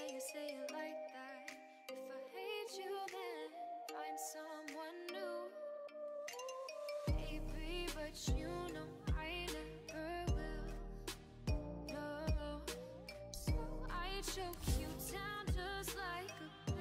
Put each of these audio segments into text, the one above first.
you say it like that? If I hate you, then find someone new. Baby, but you know I never will. No, so I choke you down just like a pill.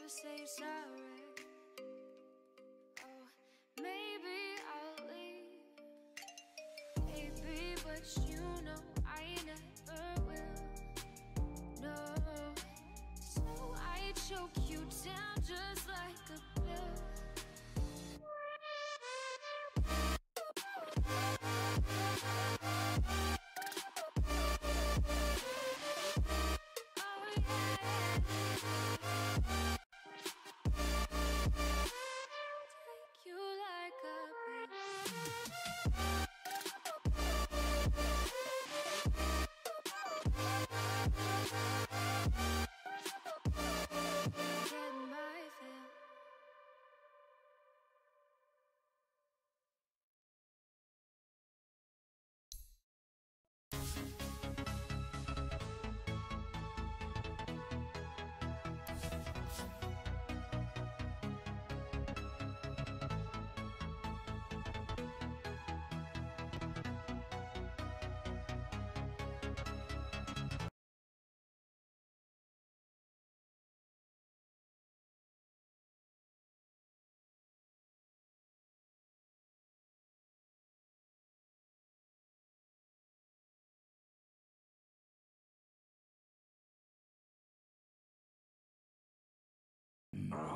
Say sorry. Oh, maybe I'll leave. Baby, but you know I never will. No, so I choke you down just like a pill.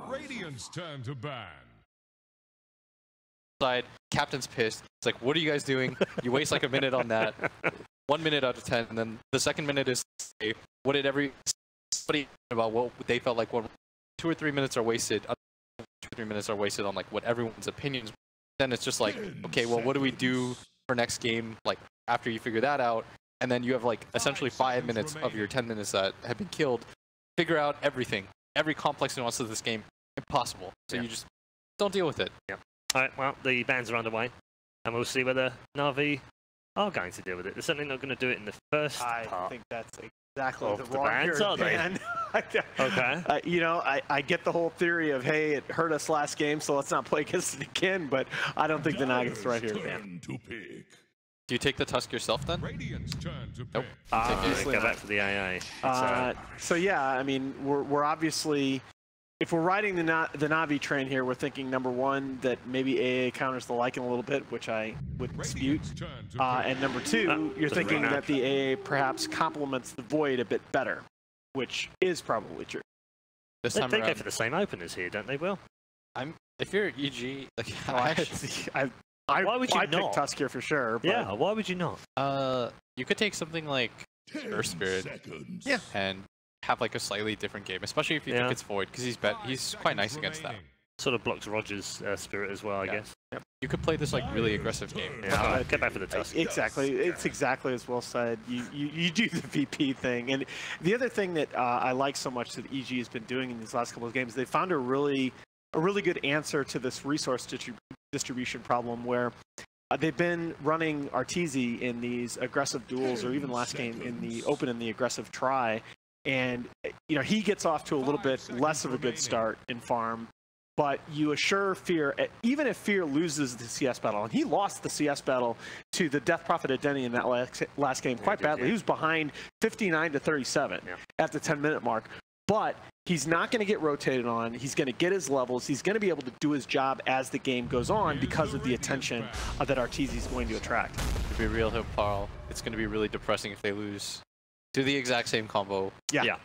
Radiant's turn to ban. Side, captain's pissed. It's like, what are you guys doing? You waste like a minute on that. 1 minute out of 10, and then the second minute is what did everybody about what they felt like 2 or 3 minutes are wasted. 2 or 3 minutes are wasted on like what everyone's opinions. Then it's just like, okay, well, what do we do for next game? Like after you figure that out, and then you have like essentially 5 minutes of your 10 minutes that have been killed. Figure out everything, every complex nuance of this game. Impossible. So you just don't deal with it. Yeah. All right. Well, the bans are underway, and we'll see whether Na'Vi are going to deal with it. They're certainly not going to do it in the first part. I think that's exactly of the the wrong bans, are they? ban. Okay. You know, I get the whole theory of, hey, it hurt us last game, so let's not play against it again. But I don't think the Nuggets right here, man. Do you take the Tusk yourself then? Radiant's turn to Nope. Go back to the AA. So yeah, I mean, we're obviously, if we're riding the Na'Vi train here, we're thinking number one that maybe AA counters the Lycan a little bit, which I would dispute, and number two, you're thinking that the AA perhaps complements the Void a bit better, which is probably true. This time they around, go for the same openers here, don't they, Will? If you're EG, like why would you I'd not? pick Tusk here for sure. But Yeah, why would you not? you could take something like Earth Spirit, and have like a slightly different game, especially if you think it's Void, because he's quite nice against that. Sort of blocks Roger's Spirit as well, I guess. Yep. You could play this like really aggressive game. Yeah, get back for the Tusk. Exactly, it's exactly as Will said. You do the VP thing, and the other thing that I like so much that EG has been doing in these last couple of games, they found a really good answer to this resource distribution problem where they've been running Arteezy in these aggressive duels, or even last game in the open in the aggressive try, and you know he gets off to a little bit less of a good start in farm, but you assure Fear, even if Fear loses the CS battle, and he lost the CS battle to the Death Prophet of Denny in that last game quite badly. He was behind 59 to 37 at the 10-minute mark. But he's not going to get rotated on. He's going to get his levels. He's going to be able to do his job as the game goes on because of the attention that Arteezy is going to attract. To be real, Paul, it's going to be really depressing if they lose do the exact same combo. Yeah.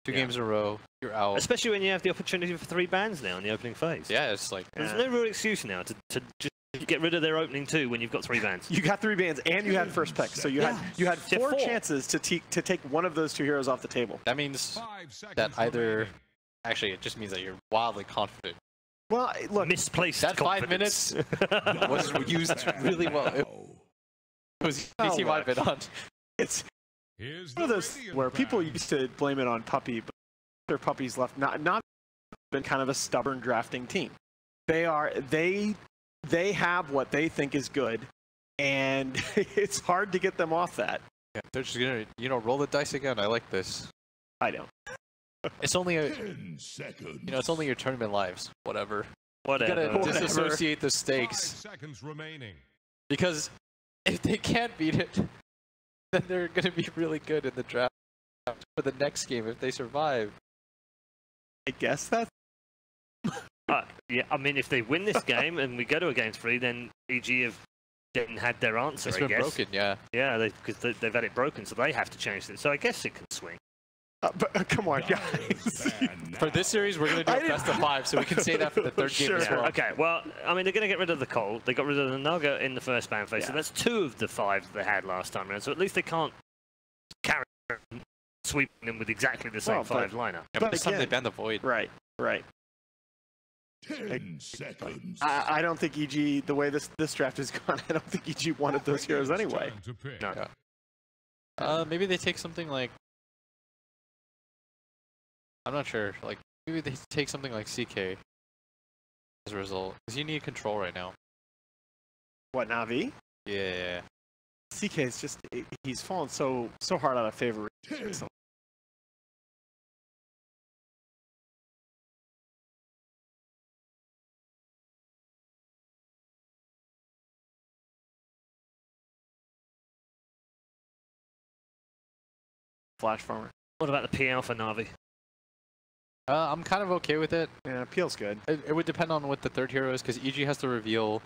Two games in a row, you're out. Especially when you have the opportunity for 3 bans now in the opening phase. Yeah, it's like There's no real excuse now to just get rid of their opening 2 when you've got 3 bans. You got 3 bans and you had first pick, so you had 4 chances to take one of those 2 heroes off the table. that means that either actually it just means that you're wildly confident. Well, look, Misplaced That 5 confidence. minutes was used really well. It was easy look. been on. it's Here's one of the those radiant where battle. people used to blame it on Puppy, but their Puppy's left not been kind of a stubborn drafting team. They have what they think is good, and it's hard to get them off that. Yeah, they're just gonna roll the dice again. I like this. I don't. It's only a 10 seconds. it's only your tournament lives. Whatever. You Whatever. gotta disassociate the stakes 5 seconds remaining. because if they can't beat it, then they're gonna be really good in the draft for the next game if they survive. I guess that's Yeah, I mean, if they win this game and we go to a game 3, then EG have then had their answer, It's I been guess. broken, yeah. Yeah, because they've had it broken, so they have to change it. So I guess it can swing. but come on, guys. For this series, we're gonna do a best of 5, so we can say that for the third game as Sure. well. Okay, well, I mean, they're going to get rid of the Cole. They got rid of the Naga in the first ban phase, so Yeah. that's 2 of the 5 that they had last time around. So at least they can't carry sweeping them with exactly the same Well, 5 but- lineup. Yeah, but But this time they again- banned the Void. Right. 10 seconds. I don't think EG, the way this draft has gone, I don't think EG wanted those heroes anyway. Time to pick. No. Yeah. Maybe they take something like... I'm not sure. Like, maybe they take something like CK as a result. Because you need control right now. What, Navi? Yeah. CK is just, he's fallen so hard out of favor. 10, Flash farmer. What about the PL for Na'Vi? I'm kind of okay with it. Yeah, Peel's good. It would depend on what the third hero is, because EG has to reveal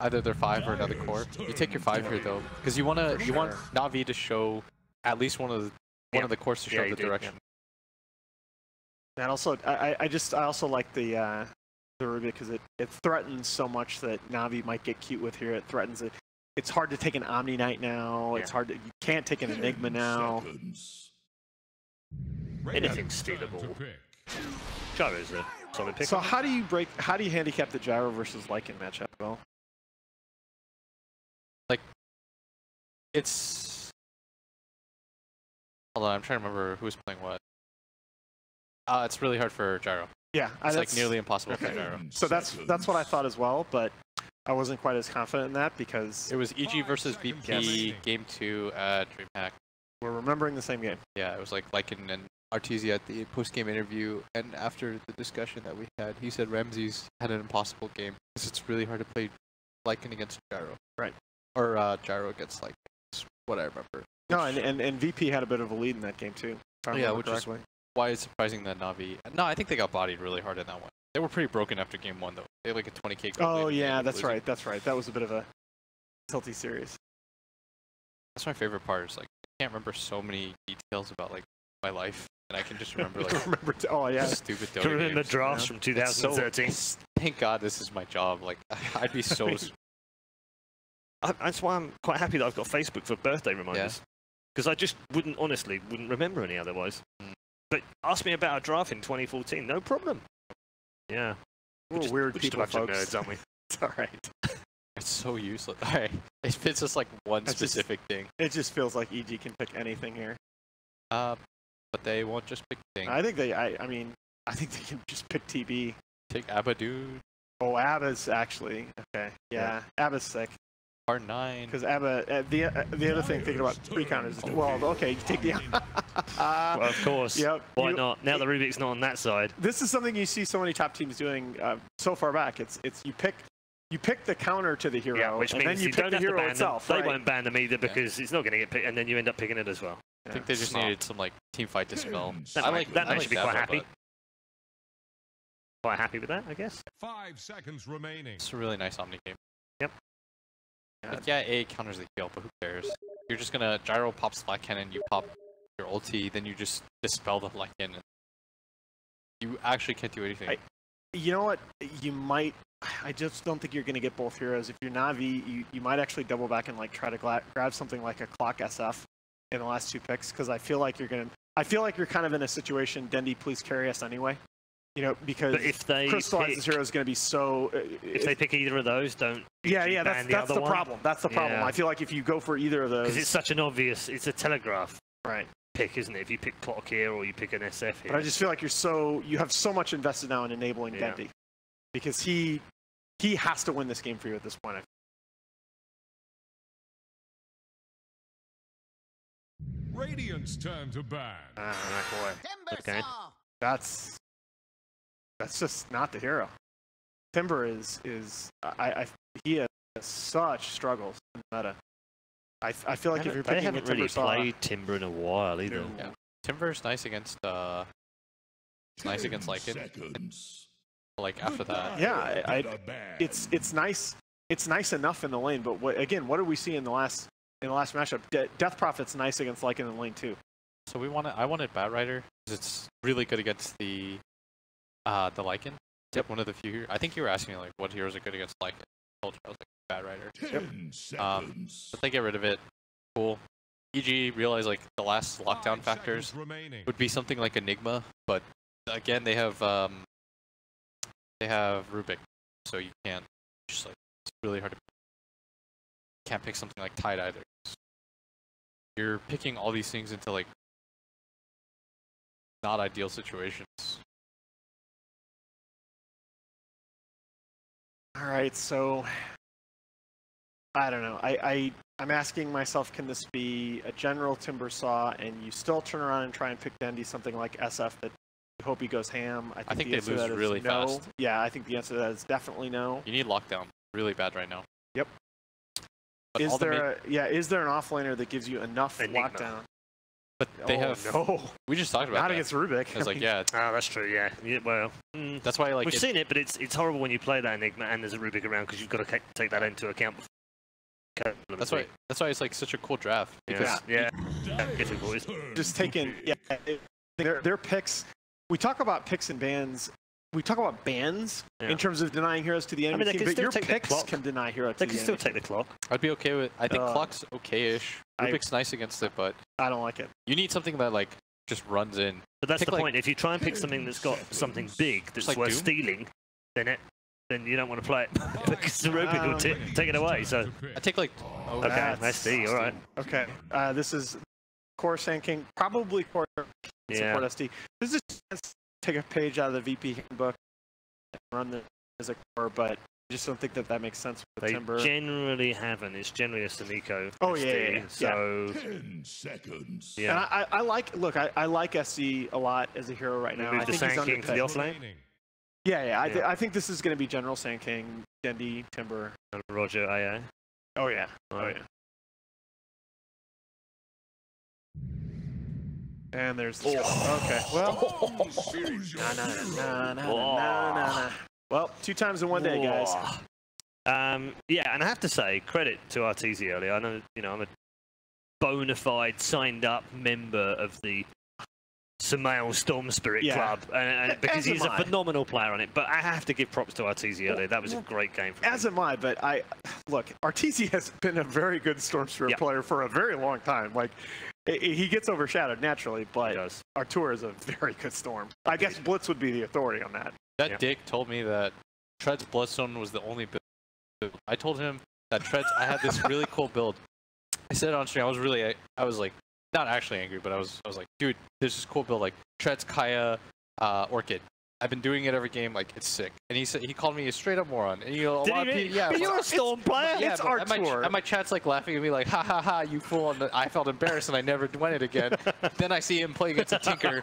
either their 5 or another core. You take your 5 here though, because you want Na'Vi to show at least one of the cores to show you the do, direction. And also, I also like the Ruby because it threatens so much that Navi might get cute with here. It threatens it. It's hard to take an Omni Knight now. It's Yeah. hard to, you can't take an Enigma now. seconds. Anything's Time to stealable. pick. Gyro's a solid pick. So how do you handicap the Gyro versus Lycan matchup? Well, It's... Hold on, I'm trying to remember who's playing what. It's really hard for Gyro. yeah, It's like that's- nearly impossible for okay. Gyro. So that's what I thought as well, but I wasn't quite as confident in that because It was EG versus 5 seconds VP, remaining. game 2 at DreamHack. we're remembering the same game. Yeah, it was like Lycan and Artesia at the post-game interview, and after the discussion that we had, he said Ramses had an impossible game because it's really hard to play Lycan against Gyro. Right. Or Gyro against Lycan. That's what I remember. No, and VP had a bit of a lead in that game too. if I Yeah, remember which is correctly. why it's surprising that Na'Vi... No, I think they got bodied really hard in that one. They were pretty broken after game 1, though. They had like a 20k goal Oh lead and they yeah, ended up that's losing. right. That's right. That was a bit of a tilty series. That's my favorite part. Is like I can't remember so many details about like my life, and I can just remember like Oh yeah. stupid Dota Can you remember games. drafts yeah. from It's so- 2013? Thank God this is my job. Like I'd be so. That's why I'm quite happy that I've got Facebook for birthday reminders. Because I just wouldn't remember any otherwise. Mm. But ask me about a draft in 2014, no problem. Yeah. We're weird We're just a people, bunch of folks. nerds, aren't we? It's all right. It's so useless. Alright, it's just like one That's just- specific thing. It just feels like EG can pick anything here. But they won't just pick thing. I think they. I mean, I think they can just pick TB. Take Abadu, Oh, Abba's actually okay. Yeah, Abba's sick R9. because Abba. The other thing, thinking about three counters. Is, well, okay, you take the. Well, of course. Yep. Why you- not? Now the Rubik's not on that side. This is something you see so many top teams doing so far back. It's you pick the counter to the hero, Yeah, which and means then you don't pick the have to hero ban itself. them. Right? They won't ban them either because it's not going to get picked, and then you end up picking it as well. I think they just Smart. needed some like team fight dispel. That I might- like that I makes like me quite Dabba, happy. but Quite happy with that, I guess. 5 seconds remaining. It's a really nice Omni game. Yep. Like, yeah, A counters the heal, but who cares? you're just gonna gyro pop Slack Cannon, you pop your ulti, then you just dispel the Slack Cannon. You actually can't do anything. You know what? You might. I just don't think you're going to get both heroes. If you're Na'Vi, you might actually double back and like try to grab something like a Clock SF in the last 2 picks, because I feel like you're going to. I feel like you're kind of in a situation. Dendy, please carry us anyway. You know, because if they Crystallized hero is going to be so. If they pick either of those, don't. Yeah, that's the problem. That's the problem. Yeah. I feel like if you go for either of those, because it's such an obvious. It's a telegraph. Right. Pick, isn't it? If you pick Clock here or you pick an SF here. But I just feel like you have so much invested now in enabling Dendy, because he has to win this game for you at this point. Radiant's turn to ban. Okay. That's just not the hero. Timber is he has such struggles in meta. I feel like if you're picking they haven't really played Timber in a while either. Yeah. Timber's nice against Lycan. Like after that. Yeah, it's nice. It's nice enough in the lane, but what do we see in the last matchup? Death Prophet's nice against Lycan in the lane too. So I wanted Bat Rider because it's really good against the Lycan. Yep. One of the few. I think you were asking me like what heroes are good against Lycan. I told you I was like Bat Rider. 10 seconds. But they get rid of it. Cool. EG realized like the last lockdown factors would be something like Enigma, but again they have Rubik, so you can't just like it's really hard to. Can't pick something like Tide either. You're picking all these things into like not ideal situations. All right, so I don't know. I'm asking myself, can this be a general Timber Saw, and you still turn around and try and pick Dendy something like SF that you hope he goes ham? I think they lose really fast. Yeah, I think the answer to that is definitely no. You need lockdown really bad right now. Yep. But is there an offlaner that gives you enough lockdown? But they have. No. We just talked about not that. against Rubik. I was like, yeah. Oh, that's true. Yeah. Well, that's why we've seen it, but it's horrible when you play that Enigma and there's a Rubik around because you've got to take that into account. That's why it's like such a cool draft. Because difficult. Just taking their picks. We talk about picks and bans. We talk about bans in terms of denying heroes to the enemy team, but your picks can deny heroes to the enemy. They can still take the clock. I'd be okay with. I think clock's okay-ish. Rubik's nice against it, but I don't like it. You need something that like just runs in. But that's the point. If you try and pick something that's got something big that's like worth stealing, then you don't want to play it because the Rubik will take it away. So I take like. Okay, nice D. All right. Okay, this is Core Sand King, probably Core support SD. This is just take a page out of the VP handbook and run this as a core, but I just don't think that makes sense with Timber. They generally haven't. It's generally a Sumiko. Oh, SD, yeah. So 10 seconds. Yeah. And I like SC a lot as a hero right now. I think he's Sand King to the offlane. Yeah. I think this is going to be General Sand King, Dendy, Timber. And Roger AA. Oh, yeah. Right. Oh, yeah. And there's the okay. Well, nah. Well, 2 times in one day, guys. Yeah, and I have to say, credit to Arteezy earlier. I know, I'm a bona fide, signed-up member of the Samael Storm Spirit Club, and because he's a phenomenal player on it. But I have to give props to Arteezy earlier. That was a great game for him. As am I, but look, Arteezy has been a very good Storm Spirit player for a very long time. Like, he gets overshadowed naturally, but Artur is a very good Storm. I guess Blitz would be the authority on that. That dick told me that Tread's Bloodstone was the only build. I told him that Tread's, I had this really cool build. I said it on stream, I was like, not actually angry, but I was like, dude, there's this cool build, like Tread's Kaya Orchid. I've been doing it every game, like it's sick. And he called me a straight up moron. And but you're a Storm player. Yeah, it's Artur. And my chat's like laughing at me, like ha ha ha, you fool. And I felt embarrassed, and I never went it again. Then I see him play against a Tinker.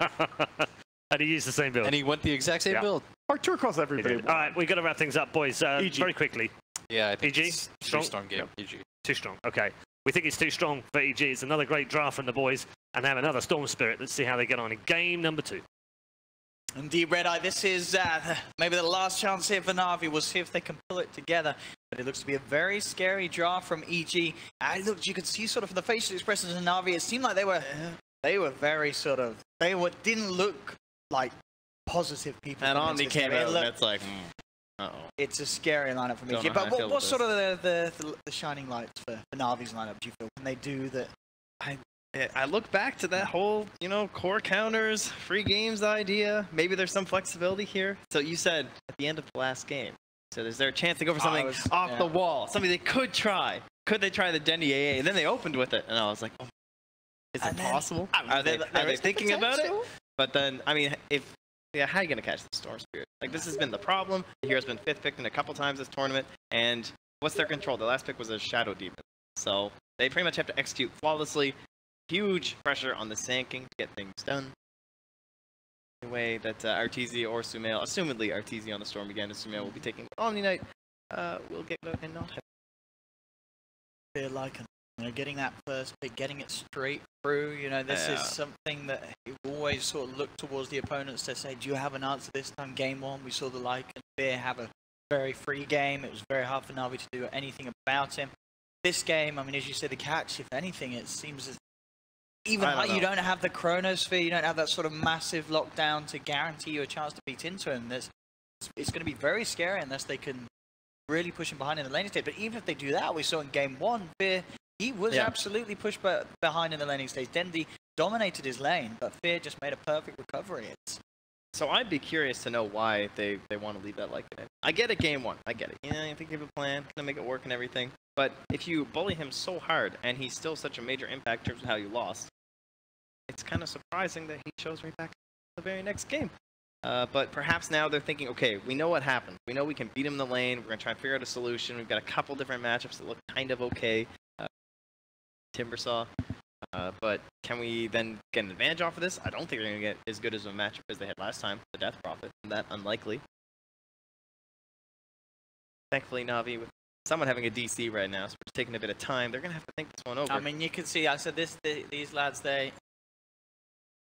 And he used the same build. And he went the exact same build. Artur calls everybody. All right, we've got to wrap things up, boys. Very quickly. Yeah, I think EG? it's strong game. Yep. EG. Too strong. Okay. We think it's too strong for EG. It's another great draft from the boys. And they have another Storm Spirit. Let's see how they get on in game number 2. Indeed, Red Eye, this is maybe the last chance here for Na'Vi. We'll see if they can pull it together. But it looks to be a very scary draw from EG. Look, you could see sort of from the facial expressions of Na'Vi, it seemed like they were very sort of, didn't look like positive people. And Omni came out, and it's like, uh-oh. It's a scary lineup for EG. But what's sort of the shining lights for Na'Vi's lineup, do you feel? Can they do that? I look back to that whole, you know, core counters, free games idea. Maybe there's some flexibility here. So you said at the end of the last game, so is there a chance to go for something off the wall? Something they could try. Could they try the Dendi AA? And then they opened with it, and I was like, oh, is it possible? Are they thinking about it? But then, I mean, how are you going to catch the Storm Spirit? Like, this has been the problem. The hero's been 5th picked in a couple times this tournament, and what's their control? The last pick was a Shadow Demon. So they pretty much have to execute flawlessly. Huge pressure on the Sand King to get things done. The way that Arteezy or Sumail, assumedly Arteezy on the Storm again, and Sumail will be taking Omni Knight, will get and not have. Feel like getting that first pick, getting it straight through. You know, this is something that you always sort of look towards the opponents to say, do you have an answer this time? Game 1, we saw the Lycan Fear have a very free game. It was very hard for Na'Vi to do anything about him. This game, I mean, as you said, the catch, if anything, it seems as even like you don't have the Chronosphere, you don't have that sort of massive lockdown to guarantee you a chance to beat into him. It's going to be very scary unless they can really push him behind in the laning stage. But even if they do that, we saw in Game 1, Fear, he was absolutely pushed behind in the laning stage. Dendi dominated his lane, but Fear just made a perfect recovery. So I'd be curious to know why they want to leave that like that. I get it, Game 1. I get it. Yeah, I think they have a plan, gonna make it work and everything. But if you bully him so hard, and he's still such a major impact in terms of how you lost, it's kind of surprising that he chose right back the very next game. But perhaps now they're thinking, okay, we know what happened. We know we can beat him in the lane. We're going to try and figure out a solution. We've got a couple different matchups that look kind of okay. Timbersaw. But can we then get an advantage off of this? I don't think they're going to get as good as a matchup as they had last time, the Death Prophet. That unlikely. Thankfully, Na'Vi, with someone having a DC right now, so it's taking a bit of time. They're going to have to think this one over. I mean, you can see, I said these lads, they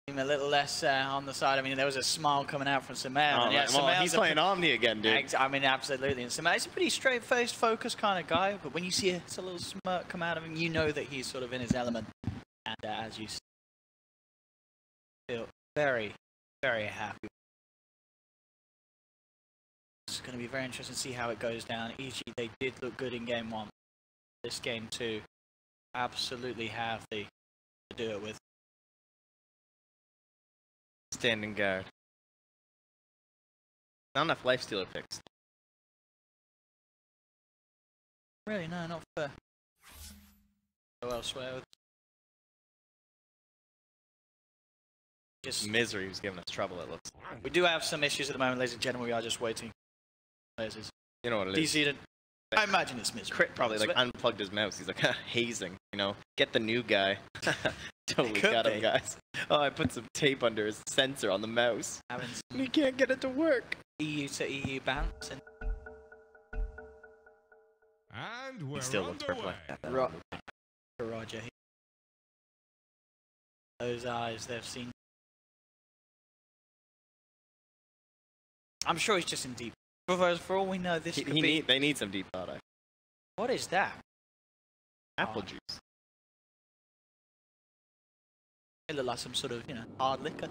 seem a little less on the side. I mean, there was a smile coming out from Sumail. Well, he's playing Omni again, dude. I mean, absolutely. And Sumail is a pretty straight-faced, focused kind of guy, but when you see a little smirk come out of him, you know that he's sort of in his element. And as you feel very, very happy. It's going to be very interesting to see how it goes down. EG, they did look good in Game 1. This Game 2, absolutely have to do it with. Standing guard. Not enough Lifestealer picks. Really, no, not for. Go elsewhere. Just Misery was giving us trouble, it looks. We do have some issues at the moment, ladies and gentlemen. We are just waiting. You know what it is. DC, I imagine it's Misery. Crit probably like unplugged his mouse. He's like hazing, you know. Get the new guy. Totally got him, guys. Oh, I put some tape under his sensor on the mouse. He can't get it to work. EU to EU bounce. And we're he still looks perfect. Roger. Those eyes, they've seen. I'm sure he's just in deep. For all we know, this could be. They need some deep thought. What is that? Apple juice. It looked like some sort of, you know, hard liquor.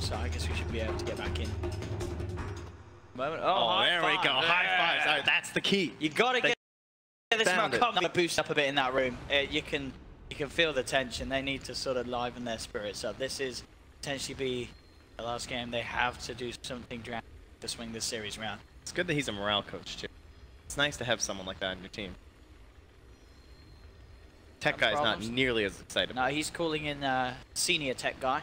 So I guess we should be able to get back in. Moment. Oh, there we go. High fives. That's the key. You gotta get this to boost up a bit in that room. You can feel the tension. They need to sort of liven their spirits up. This is potentially be the last game. They have to do something dramatic to swing this series around. It's good that he's a morale coach too. It's nice to have someone like that on your team. Tech guy's not nearly as excited. No, he's calling in senior tech guy.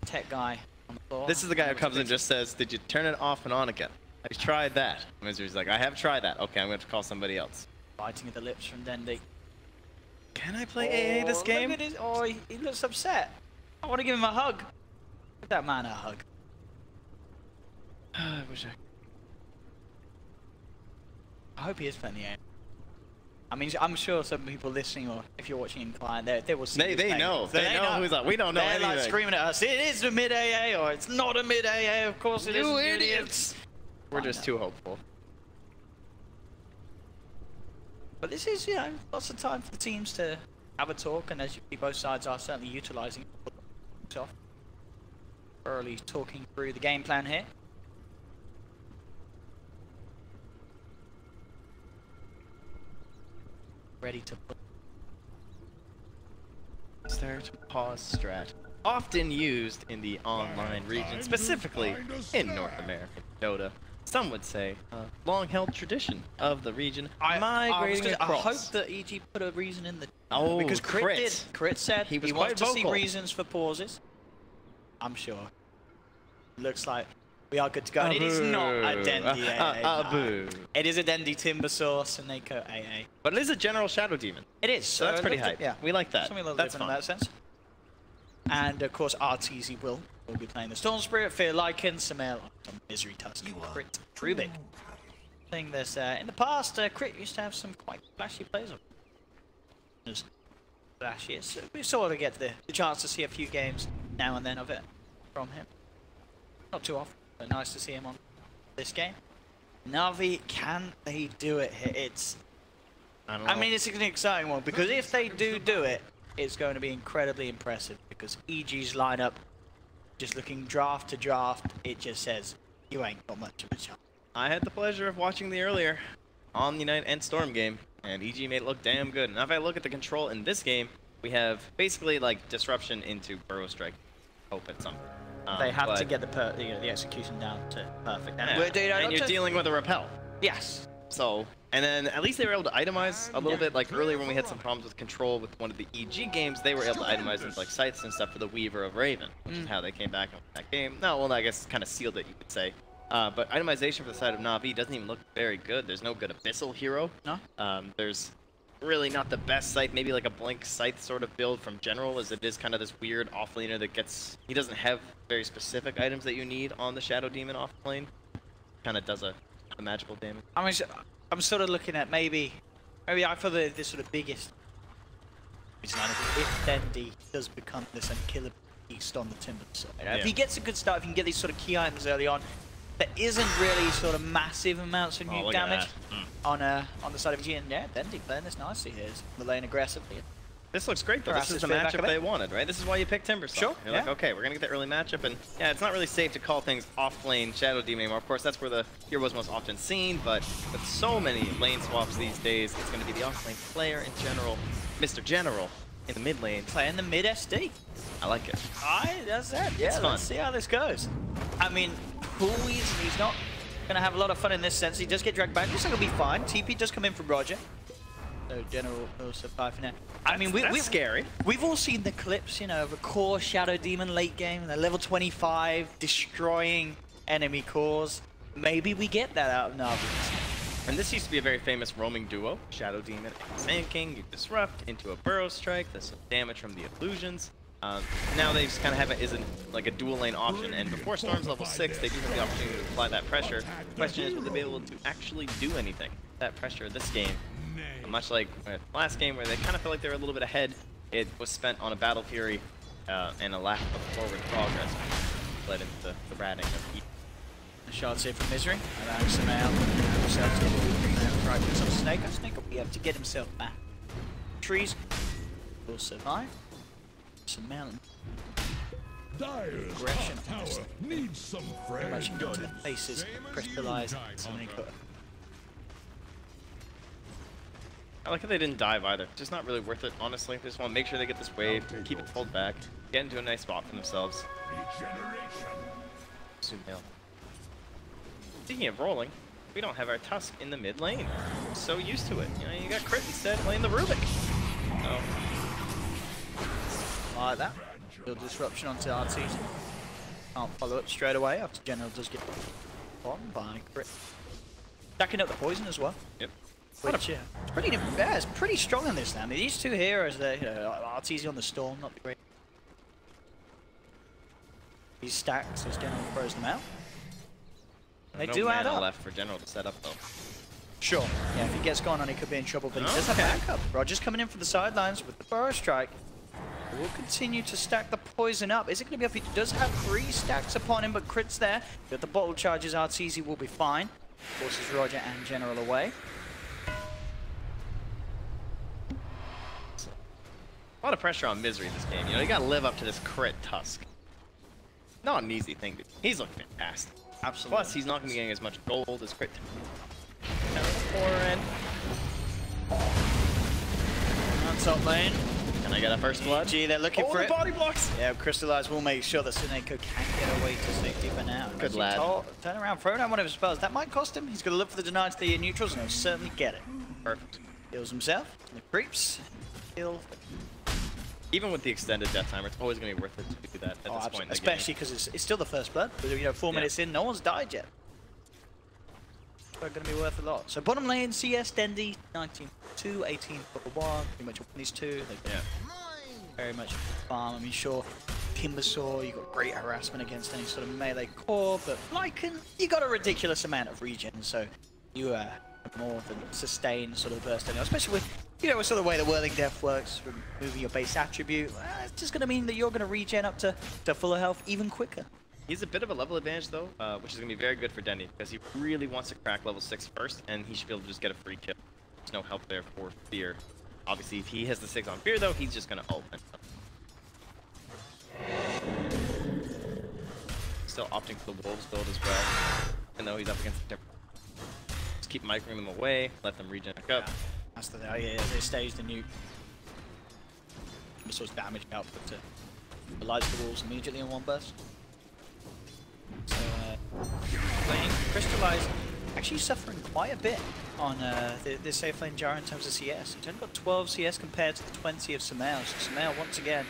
Tech guy on the floor. This is the guy who comes in and just says, "Did you turn it off and on again?" I tried that. Misery's like, "I have tried that. Okay, I'm going to call somebody else." Biting at the lips from Dendi. Can I play AA this game? Look at his, he looks upset. I want to give him a hug. Give that man a hug. I wish I hope he is playing the aim. I mean, I'm sure some people listening, or if you're watching in client, they will see. They know. They know who's up. We don't know anything. They're like screaming at us. It is a mid AA, or it's not a mid AA. Of course it is. You idiots. We're just too hopeful. But this is, you know, lots of time for the teams to have a talk, and as you see, both sides are certainly utilising it. Thoroughly talking through the game plan here. Ready to put Start pause strat. Often used in the online region, specifically in North American Dota. Some would say long-held tradition of the region migrating across. I hope that EG put a reason in the because Crit said he was wants quite to see vocal. reasons for pauses. I'm sure. Looks like we are good to go. And it is not a Dendi AA. No. It is a Dendi Timber Source and Nako AA. But it is a general Shadow Demon. It is. So that's pretty hype. Yeah, we like that. Something a little That's different fun. in that sense. And of course, RTZ will be playing the Storm Spirit, Fear Lycan, Samel, Misery Tusk, Crit, Rubik. I think there's in the past, Crit used to have some quite flashy players. Flashy. So we sort of get the chance to see a few games now and then of it from him. Not too often, but nice to see him on this game. Na'Vi, can they do it here? It's. I mean, it's an exciting one because if they do it, it's going to be incredibly impressive because EG's lineup, just looking draft to draft, it just says you ain't got much of a chance. I had the pleasure of watching the earlier on the Unite and Storm game, and EG made it look damn good. Now if I look at the control in this game, we have basically like disruption into Burrow Strike. Hope it's something. They have to get the execution down to perfect. And you're dealing with a repel. Yes. So, and then at least they were able to itemize a little bit. Like earlier when we had some problems with control with one of the EG games, they were able to itemize into like scythes and stuff for the Weaver of Raven, which is how they came back on that game. No, well, I guess kind of sealed it, you could say. But itemization for the side of Na'Vi doesn't even look very good. There's no good Abyssal hero. No. There's really not the best scythe. Maybe like a Blink scythe sort of build from General, as it is kind of this weird offlaner that gets. He doesn't have very specific items that you need on the Shadow Demon offlane. Kind of does a magical damage. I mean, I'm sort of looking at maybe I feel the sort of biggest. If Dendi does become this unkillable beast on the Timber side, if he gets a good start, if he can get these sort of key items early on, there isn't really sort of massive amounts of nuke damage on the side of EG. And yeah, Dendi playing this nicely here. The lane aggressively. This looks great though. This is the matchup they wanted, right? This is why you picked Timbersaw. Sure. You're like, okay, we're gonna get the early matchup, and yeah, it's not really safe to call things off-lane Shadow Demon anymore. Of course, that's where the hero was most often seen, but with so many lane swaps these days, it's gonna be the off-lane player in general, Mr. General, in the mid lane. Playing the mid SD. I like it. That's it. Yeah, let's see how this goes. I mean, he's not gonna have a lot of fun in this sense. He does get dragged back. Looks like he'll be fine. TP does come in from Roger. So General will survive for now. I mean, we're scary. We've all seen the clips, you know, of a core Shadow Demon late game. They're level 25, destroying enemy cores. Maybe we get that out of Na'Vi. And this used to be a very famous roaming duo. Shadow Demon and Sand King. You disrupt into a Burrow Strike. There's some damage from the illusions. Now they just kind of have it as like a dual lane option, and before Storm's level 6, they do have the opportunity to apply that pressure. The question is, will they be able to actually do anything? That pressure this game, much like last game where they kind of felt like they were a little bit ahead, it was spent on a Battle Fury and a lack of forward progress, led into the ratting of E. A shot here from Misery. Allowing some out. Right, some Snake. Snake will be able to get himself back. Trees will survive. Some mountain. Aggression. Needs some fresh Much into the faces, crystallized. I like how they didn't dive either. Just not really worth it, honestly. They just want to make sure they get this wave, keep it pulled back, get into a nice spot for themselves. Speaking of rolling, we don't have our Tusk in the mid lane. I'm so used to it. You know, you got Crit instead playing the Rubik. Oh. Like that. Build disruption onto RT. Can't follow up straight away after General does get on by Crit. Stacking up the poison as well. Yep. Which it's pretty strong in this now. I mean, these two heroes, they RTZ on the Storm, not great. These stacks as General throws them out. They do add up. left for General to set up though. Sure. Yeah, if he gets going on, he could be in trouble, but he does have backup. Rogers coming in for the sidelines with the burrow strike. Will continue to stack the poison up. Is it going to be up? He does have 3 stacks upon him, but crits there. With the bottle charges, Arteezy will be fine. Forces Roger and General away. A lot of pressure on Misery this game. You know, you got to live up to this crit Tusk. Not an easy thing, but he's looking fantastic. Absolutely. Plus, he's not going to be getting as much gold as crit. Down the floor end. On top lane. Can I get a first blood? Gee, they're looking for the it. Body blocks. Yeah, Crystallize will make sure that Seneko can get away to safety for now. Good lad. Turn around, throw down one of his spells. That might cost him. He's going to look for the deny to the neutrals, and he'll certainly get it. Perfect. Heals himself. And the creeps. Heal. Even with the extended death timer, it's always going to be worth it to do that at this point in the especially because it's still the first blood. You know, 4 minutes in, no one's died yet. So going to be worth a lot. So bottom lane, CS, Dendi, 19-2, 18 for 1. Pretty much these two. They very much farm. I mean, sure, Timbersaw, you got great harassment against any sort of melee core, but Lycan, you got a ridiculous amount of regen, so you have more than sustain sort of burst anyway, especially with, you know, sort of the way the Whirling Death works, removing your base attribute. It's just going to mean that you're going to regen up to fuller health even quicker. He's a bit of a level advantage though, which is going to be very good for Denny, because he really wants to crack level 6 first, and he should be able to just get a free kill. There's no help there for Fear. Obviously, if he has the 6 on Fear though, he's just going to ult. Still opting for the Wolves build as well, even though he's up against different. Just keep microing them away, let them regen back up. That's the idea. They stage the nuke. Sort of damage output to elize the walls immediately in one burst. So, playing Crystallize actually suffering quite a bit on the safe lane Jara in terms of CS. He's only got 12 CS compared to the 20 of Sumail. So Sumail, once again,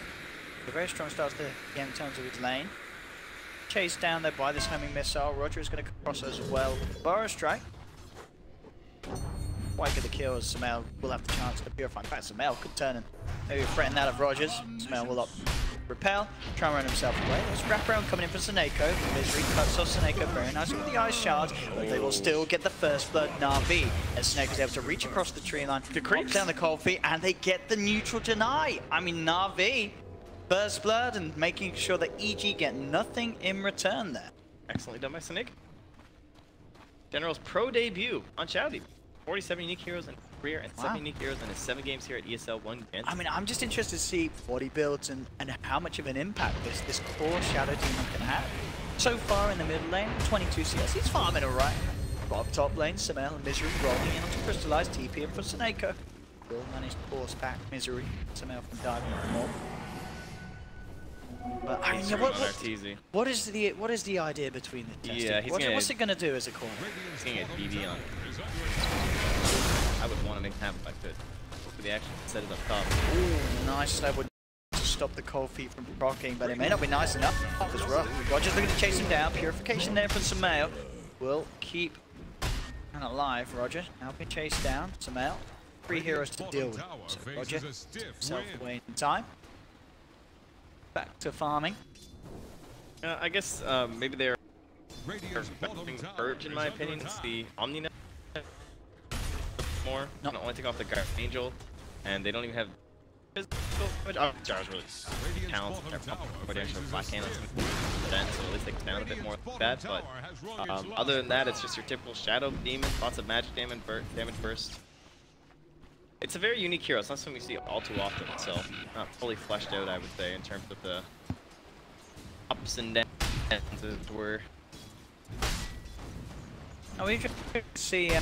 a very strong start to the game in terms of his lane. Chased down there by this homing missile. Roger is going to cross as well. Burrow strike. Quite good to kill as Sumail will have the chance to purify. In fact, Sumail could turn and maybe threaten that of Rogers. Sumail will repel, try and run himself away. There's wraparound coming in for Seneko. Misery cuts off Seneko very nicely with the ice shards, but they will still get the first blood Na'Vi as Seneko's able to reach across the tree line, drop down the cold feet, and they get the neutral deny. I mean, Na'Vi, first blood, and making sure that EG get nothing in return there. Excellently done by Seneko. General's pro debut on Shouty. 47 unique heroes in career and 7 unique heroes in his 7 games here at ESL 1 Genting. I mean, I'm just interested to see what he builds and how much of an impact this core Shadow Demon can have. So far in the middle lane, 22 CS, he's farming alright. Bottom top lane, Sumail and Misery rolling in onto Crystallize, TP in for Seneko. Will manage to force back Misery, Sumail from diving for more. But I mean, what is the idea between the testing? Yeah, what's it gonna do as a core? He's gonna get DV on. I would want to make him happen if I could. Hopefully they actually set it up top. Ooh, nice snowboard to stop the cold feet from proccing, but it may not be nice enough. It's rough. Roger's looking to chase him down. Purification there from Sumail. Will keep and alive. Roger now being chased down. Sumail, 3 heroes to deal with. So Roger himself away in time. Back to farming. I guess maybe they're expecting Urge, in my opinion. It's the Omni more. Can only take off the Guard Angel, and they don't even have physical damage. Oh, Jara's really talented. They're potential flat cannons then, so at least they can stand a bit more with that. But other than that, it's just your typical Shadow Demon, lots of magic damage burst. It's a very unique hero. It's not something we see all too often, so not fully fleshed out, I would say, in terms of the ups and downs, as it were. Now we can see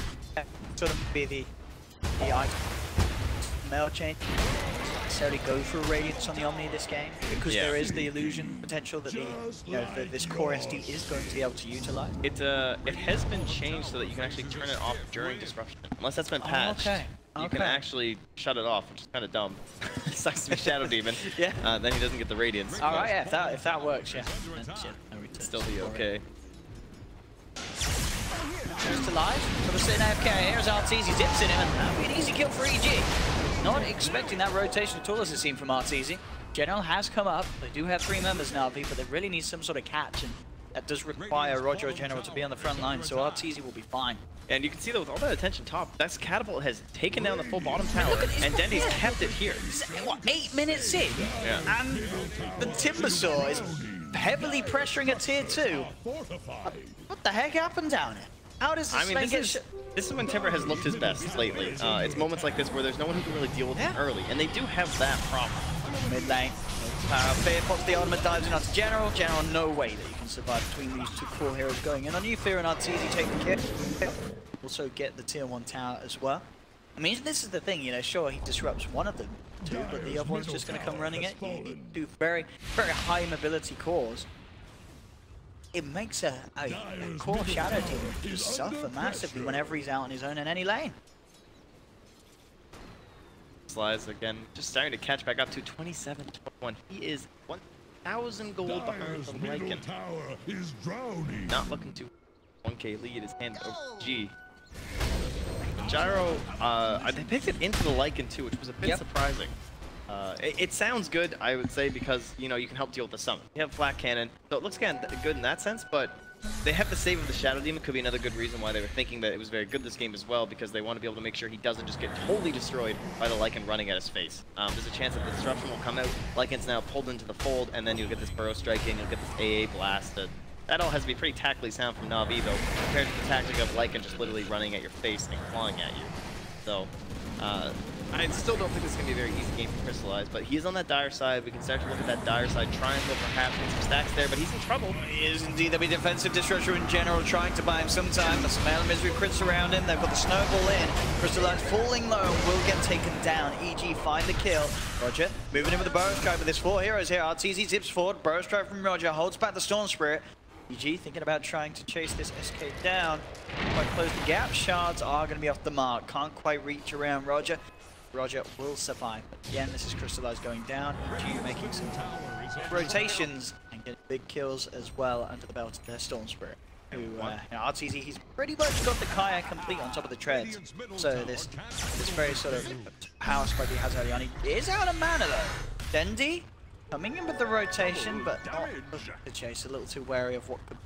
sort of be the item mail chain. Necessarily go for Radiance on the Omni this game because there is the illusion potential that this core SD is going to be able to utilize. It has been changed so that you can actually turn it off during disruption, unless that's been patched. You can actually shut it off, which is kind of dumb. It sucks to be Shadow Demon. Then he doesn't get the Radiance. All right, yeah, if that works, yeah. It'd still be okay. Just alive. So we're sitting AFK. Here's Arteezy, dips in him, and that'll be an easy kill for EG. Not expecting that rotation at all, as it seemed from Arteezy. General has come up. They do have 3 members now, but they really need some sort of catch, and that does require Roger or General to be on the front line, so Arteezy will be fine. And you can see that with all that attention top, that Catapult has taken down the full bottom tower, and Dendy's kept it here. What, 8 minutes in? Yeah. And the Timbersaw is heavily pressuring at tier 2. What the heck happened down here? How does this thing get... This is when Timber has looked his best lately. It's moments like this where there's no one who can really deal with him early, and they do have that problem. Mid lane. Fear pops the ultimate, dives in onto General. General, no way that you can survive between these two core heroes going in on you. Fear and Arteezy take the kill. Also get the tier 1 tower as well. I mean, this is the thing, you know, sure, he disrupts one of them too, but the other one's just going to come running it. You do very, very high mobility cores. It makes a core Shadow Demon suffer massively whenever he's out on his own in any lane. Slides again, just starting to catch back up to 27-21. He is 1,000 gold behind the Lycan. Not looking to 1k lead is handed over to G. Gyro, they picked it into the Lycan too, which was a bit surprising. It sounds good, I would say, because, you know, you can help deal with the summon. You have Flat Cannon, so it looks again good in that sense, but they have the save of the Shadow Demon. Could be another good reason why they were thinking that it was very good this game as well, because they want to be able to make sure he doesn't just get totally destroyed by the Lycan running at his face. There's a chance that the disruption will come out, Lycan's now pulled into the fold, and then you'll get this Burrow Strike in, you'll get this AA Blast. That all has to be pretty tactically sound from Na'Vi, though, compared to the tactic of Lycan just literally running at your face and clawing at you. So, I still don't think this is going to be a very easy game for Crystallize, but he is on that dire side. We can start to look at that dire side triangle, perhaps get some stacks there, but he's in trouble. He is indeed. There'll be defensive disruption in general, trying to buy him some time, but some Mail and Misery crits around him. They've got the snowball in. Crystallize falling low and will get taken down. EG find the kill. Roger moving in with the Burrow Strike, but there's 4 heroes here. Arteezy zips forward. Burrow Strike from Roger holds back the Storm Spirit. EG thinking about trying to chase this SK down. Quite close the gap. Shards are going to be off the mark. Can't quite reach around Roger. Roger will survive. But again, this is Crystallize going down. EG making some rotations and getting big kills as well under the belt of their Storm Spirit. Who, Arteezy, he's pretty much got the Kaya complete on top of the treads. So this very sort of power spread he has early on. He is out of mana though. Dendi coming in with the rotation, but not the chase. A little too wary of what could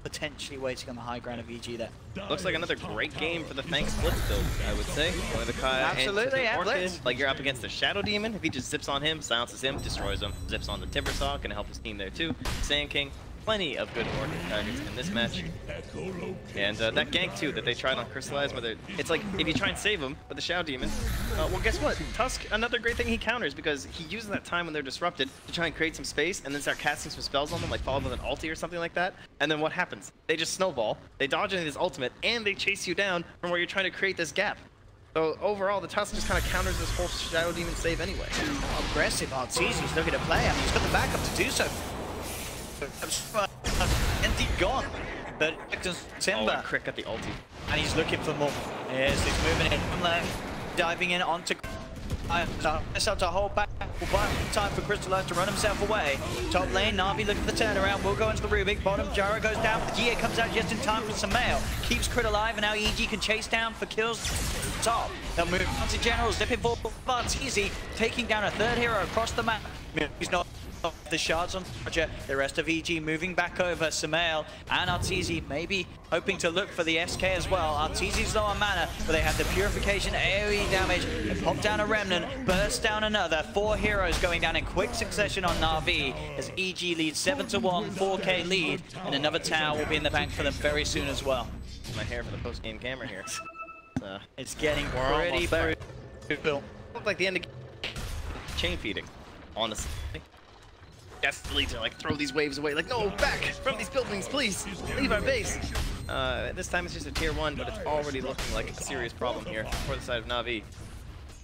potentially waiting on the high ground of EG there. Looks like another great game for the Thanks Blitz build, I would say. Going the Kaya Absolutely, and yeah, Orchid. Blitz. Like you're up against the Shadow Demon. If he just zips on him, silences him, destroys him. Zips on the Timbersaw, gonna help his team there too. Sand King. Plenty of good Orchid targets in this match. And that gank too that they tried on Crystallize, whether it's like if you try and save him with the Shadow Demon, well guess what? Tusk, another great thing he counters because he uses that time when they're disrupted to try and create some space and then start casting some spells on them, like followed with an ulti or something like that. And then what happens? They just snowball, they dodge into his ultimate, and they chase you down from where you're trying to create this gap. So overall, the Tusk just kind of counters this whole Shadow Demon save anyway. Aggressive Arteezy's looking to play. I mean, he's got the backup to do so. Indeed gone. But Timber. Oh, Crick at the ulti. And he's looking for more. Yes, he's moving in from left, diving in onto. It's up to hold back. Time for Crystallize to run himself away. Top lane, Na'Vi looking for the turnaround. Will go into the Rubik. Bottom, Gyro goes down. Gia comes out just in time for some mail. Keeps Crit alive, and now EG can chase down for kills. Top. They'll move on to General, zipping forward. Arteezy taking down a 3rd hero across the map. He's not. The shards on Roger, the rest of EG moving back over. Samael and Arteezy maybe hoping to look for the SK as well. Arteezy's low on mana, but they have the purification AoE damage. They pop down a remnant, burst down another. 4 heroes going down in quick succession on Na'Vi as EG leads 7-1, 4k lead, and another tower will be in the bank for them very soon as well. My hair for the post-game camera here. It's getting pretty brutal. Look like the end of chain feeding, honestly. Desperately to like throw these waves away, like no, back from these buildings, please leave our base. This time it's just a tier 1, but it's already looking like a serious problem here for the side of Na'Vi.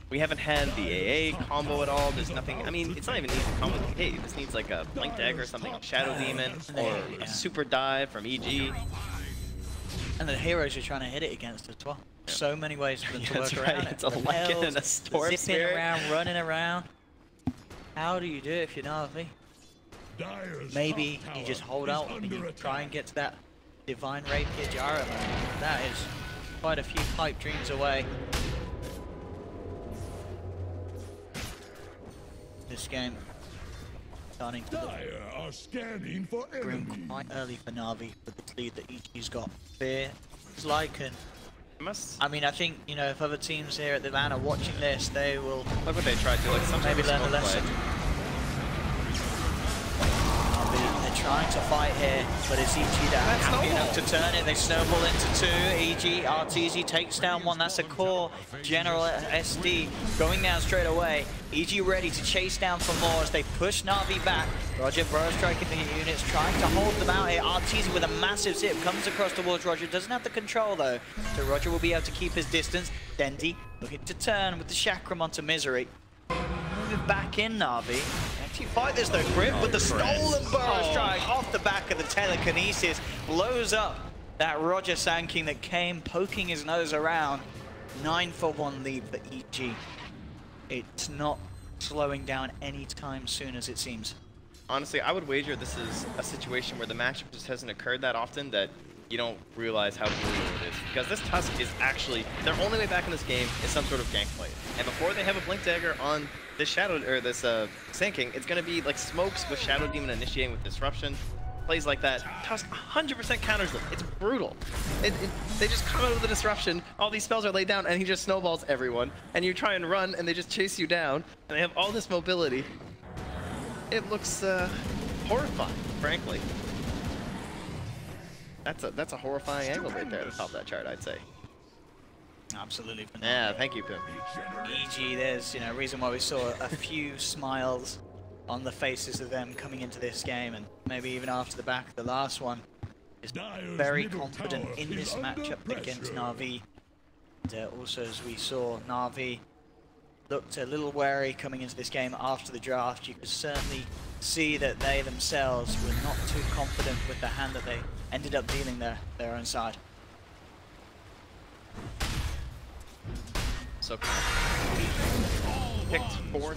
We haven't had the AA combo at all. There's nothing. I mean, it's not even easy to combo. Hey, this needs like a Blink Dagger or something on Shadow Demon or a Super Dive from EG. And the heroes you're trying to hit it against as well. Yeah. So many ways for them to work around it. It's a Lycan and a Storm Spirit. Around, running around. How do you do it if you're Na'Vi? Maybe you just hold out and you try and get to that Divine Rapier Gyro. That is quite a few pipe dreams away. This game. starting to Dire are scanning for bring enemy. quite early for Na'Vi with the lead that EG's got. Fear is Lycan. I mean, I think, you know, if other teams here at the LAN are watching this, they will Look what they tried to, like, some maybe learn a smoke lesson. play. They're trying to fight here, but it's EG that are happy enough to turn it. They snowball into two. EG, Arteezy takes down one. That's a core. General SD going down straight away. EG ready to chase down for more as they push Na'Vi back. Roger Burrow striking the units, trying to hold them out here. Arteezy with a massive zip comes across towards Roger. Doesn't have the control though, so Roger will be able to keep his distance. Dendy looking to turn with the chakram onto Misery. Move back in, Na'Vi. Actually fight this though, Grip with the stolen Burrow strike off the back of the telekinesis. Blows up that Roger Sanking that came poking his nose around. 9-for-1 lead for EG. It's not slowing down anytime soon as it seems. Honestly, I would wager this is a situation where the matchup just hasn't occurred that often that you don't realize how brutal it is. Because this Tusk is actually, their only way back in this game is some sort of gank play. And before they have a Blink Dagger on this Shadow, or this Sanking, it's going to be like smokes with Shadow Demon initiating with Disruption. Plays like that. Tusk 100% counters them. It's brutal. They just come out with the Disruption, all these spells are laid down, and he just snowballs everyone. And you try and run, and they just chase you down, and they have all this mobility. It looks horrifying, frankly. That's a horrifying angle right there at the top of that chart, I'd say. Absolutely. Yeah, thank you, Pim. EG, there's, you know, a reason why we saw a few smiles on the faces of them coming into this game, and maybe even after the back of the last one, is very confident in this matchup against Na'Vi. And also, as we saw, Na'Vi looked a little wary coming into this game after the draft. You could certainly see that they themselves were not too confident with the hand that they ended up dealing their own side. So picked 4,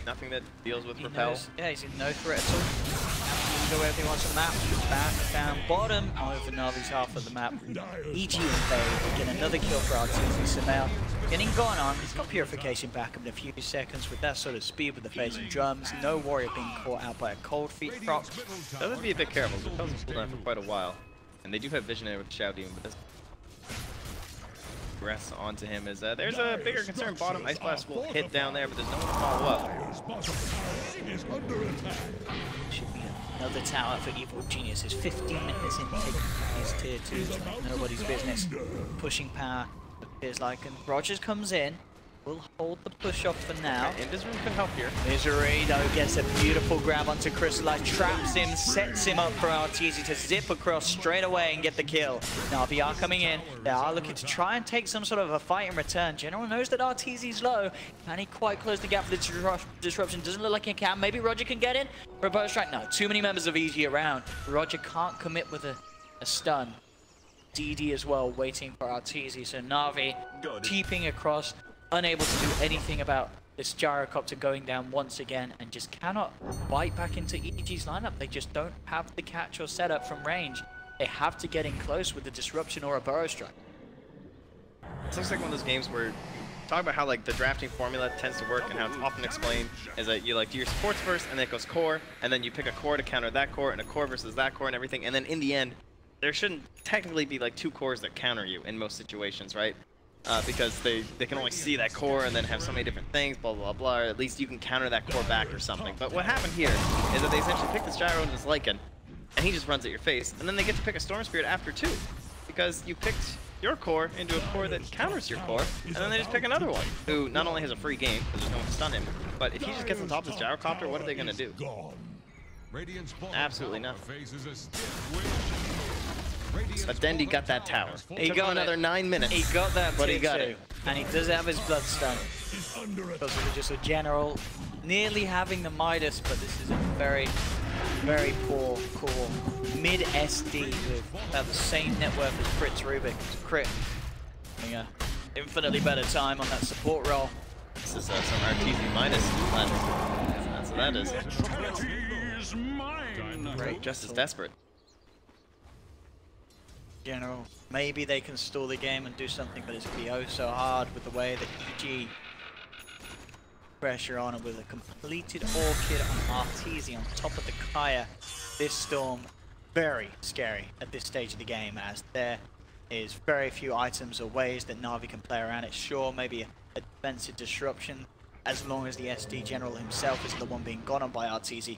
nothing that deals with Repel. Yeah, he's in no threat at all. He can go wherever he wants on the map. Back, down, bottom, over Na'Vi's half of the map. EG and Faye get another kill for Arteezy. Sumail getting gone on. He's got Purification back in a few seconds with that sort of speed with the phase and drums. No Warrior being caught out by a cold feet proc. So let's be a bit careful. Repel's been cooldown for quite a while. And they do have Visionary with Shadow Demon, but this rests onto him as there's a bigger concern. Bottom Ice Blast will hit down there, but there's no one to follow up. Should be another tower for Evil Geniuses. 15 minutes in taking his tier 2s, like nobody's business. Pushing power appears like, and Rogers comes in. We'll hold the push off for now. And this room could help here. Misery, though, gets a beautiful grab onto Crystallite, traps him, sets him up for Arteezy to zip across straight away and get the kill. Na'Vi are coming in. They are looking to try and take some sort of a fight in return. General knows that Arteezy's low. Can he quite close the gap for the disruption? Doesn't look like he can. Maybe Roger can get in for a bow strike. No, too many members of EG around. Roger can't commit with a stun. DD as well, waiting for Arteezy. So Na'Vi keeping across, unable to do anything about this gyrocopter going down once again, and just cannot bite back into EG's lineup. They just don't have the catch or setup from range. They have to get in close with a disruption or a burrow strike. It looks like one of those games where talk about how like the drafting formula tends to work and how it's often explained is that you like do your supports first and then it goes core, and then you pick a core to counter that core and a core versus that core and everything, and then in the end there shouldn't technically be like 2 cores that counter you in most situations, right? Because they can only see that core and then have so many different things, blah, blah, blah, or at least you can counter that core back or something. But what happened here is that they essentially pick this Gyro and this Lycan, and he just runs at your face, and then they get to pick a Storm Spirit after too, because you picked your core into a core that counters your core, and then they just pick another one, who not only has a free game, because there's no one to stun him, but if he just gets on top of this Gyrocopter, what are they going to do? Absolutely nothing. But Dendy got that tower. He got another 9 minutes. He got that, but he got it. And he does have his blood stun. Because of just a general nearly having the Midas, but this is a very, very poor core. Mid SD with about the same net worth as Fritz Rubik. Crit. Yeah. Infinitely better time on that support role. This is some Arteezy minus. That's what that is. Great. Just as desperate. General, maybe they can stall the game and do something, but it's going to be oh so hard with the way that EG pressure on, and with a completed Orchid on Arteezy on top of the Kaya, this Storm very scary at this stage of the game, as there is very few items or ways that Na'Vi can play around it. Sure, maybe a defensive disruption, as long as the SD General himself is the one being gone on by Arteezy,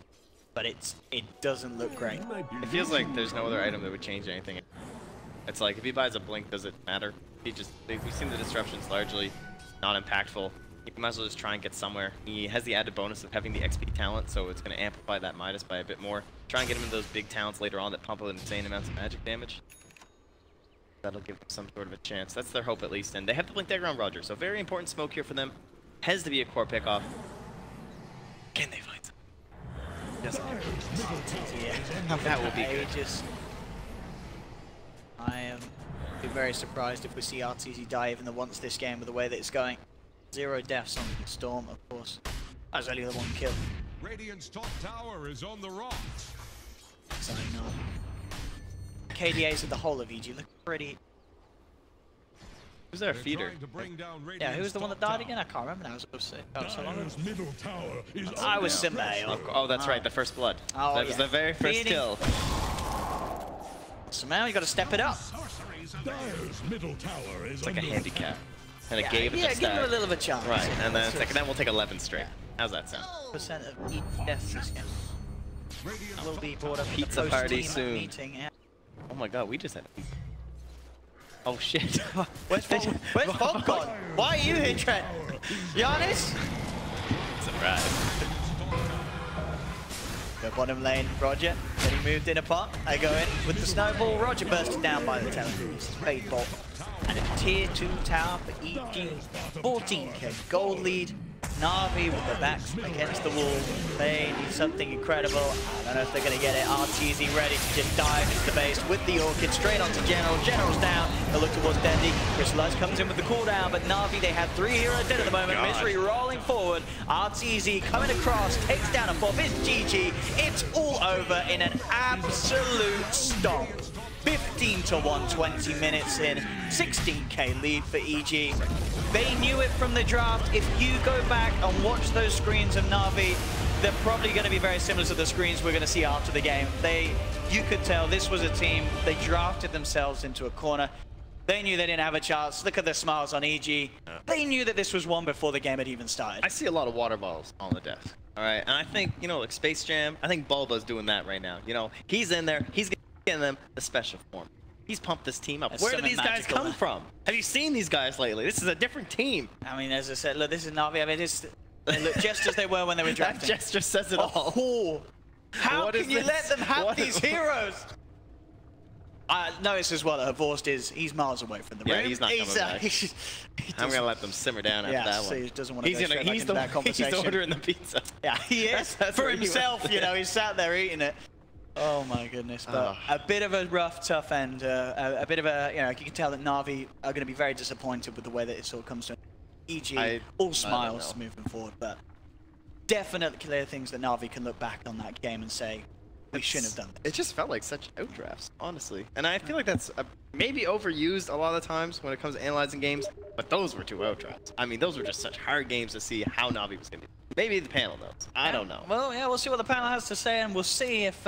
but it doesn't look great. It feels like there's no other item that would change anything. It's like, if he buys a Blink, does it matter? We've seen the disruptions largely not impactful. He might as well just try and get somewhere. He has the added bonus of having the XP talent, so it's going to amplify that Midas by a bit more. Try and get him into those big talents later on that pump out insane amounts of magic damage. That'll give them some sort of a chance. That's their hope, at least. And they have the Blink Dagger on Roger, so very important smoke here for them. Has to be a core pickoff. Can they find some? Yes. Yeah, that will be good. I am very surprised if we see Arteezy die even the once this game with the way that it's going. 0 deaths on Storm, of course. That was only the 1 kill. Radiant's top tower is on the rocks. So no. KDAs of the whole of EG look pretty. Who's their feeder? Yeah, who was the one that died again? I can't remember now. So long ago. Middle tower is I was Simba. Oh, that's right, the first blood. Oh, that was the very first kill. So now you got to step it up. Dire's middle tower is It's like a handicap. And it gave it give him a little bit of a chance. Right, and then then we'll take 11 straight. Yeah. How's that sound? Percent of each death this game will be brought up Pizza in the party post-team soon. meeting. Yeah. Oh my god, we just had a pizza. Oh shit. Where's Fog gone? Why are you here, Trent? Giannis? Surprise. Go bottom lane, Roger. Getting moved in apart. I go in with the snowball. Roger bursted down by the tower. Fade bolt. And a tier 2 tower for EG. 14k gold lead. Na'Vi with their backs against the wall. They need something incredible. I don't know if they're going to get it. Arteezy ready to just dive into the base with the Orchid. Straight onto General. General's down. They'll look towards Dendi. Crystallize comes in with the cooldown, but Na'Vi, they have 3 heroes dead at the moment. Misery rolling forward. Arteezy coming across. Takes down a Bob. It's GG. It's all over in an absolute stomp. 15 to 1, 20 minutes in, 16k lead for EG. They knew it from the draft. If you go back and watch those screens of Na'Vi, they're probably going to be very similar to the screens we're going to see after the game. You could tell this was a team, they drafted themselves into a corner. They knew they didn't have a chance. Look at their smiles on EG. They knew that this was won before the game had even started. I see a lot of water bottles on the desk. All right, and I think, like Space Jam, I think Bulba's doing that right now. He's in there, he's getting them the special form. He's pumped this team up. Where do these guys come from? Have you seen these guys lately? This is a different team. I mean, as I said, look, this is Na'Vi. I mean, they look just as they were when they were drafting. That gesture says it all. Oh, how can you let them have these heroes? I noticed as well that Havorst he's miles away from the rim. Yeah, he's not coming back. I'm going to let them simmer down after that one. He doesn't want to go straight back into that conversation. He's ordering the pizza. Yeah, he is. For himself, he's sat there eating it. Oh my goodness, but a bit of a rough, tough end. A bit of a, you can tell that Na'Vi are going to be very disappointed with the way that it sort of comes to EG. All smiles moving forward, but definitely clear things that Na'Vi can look back on that game and say, we shouldn't have done this. It just felt like such outdrafts, honestly. And I feel like that's maybe overused a lot of the times when it comes to analyzing games, but those were 2 outdrafts. I mean, those were just such hard games to see how Na'Vi was going to do. Maybe the panel knows. I don't know. Well, yeah, we'll see what the panel has to say, and we'll see if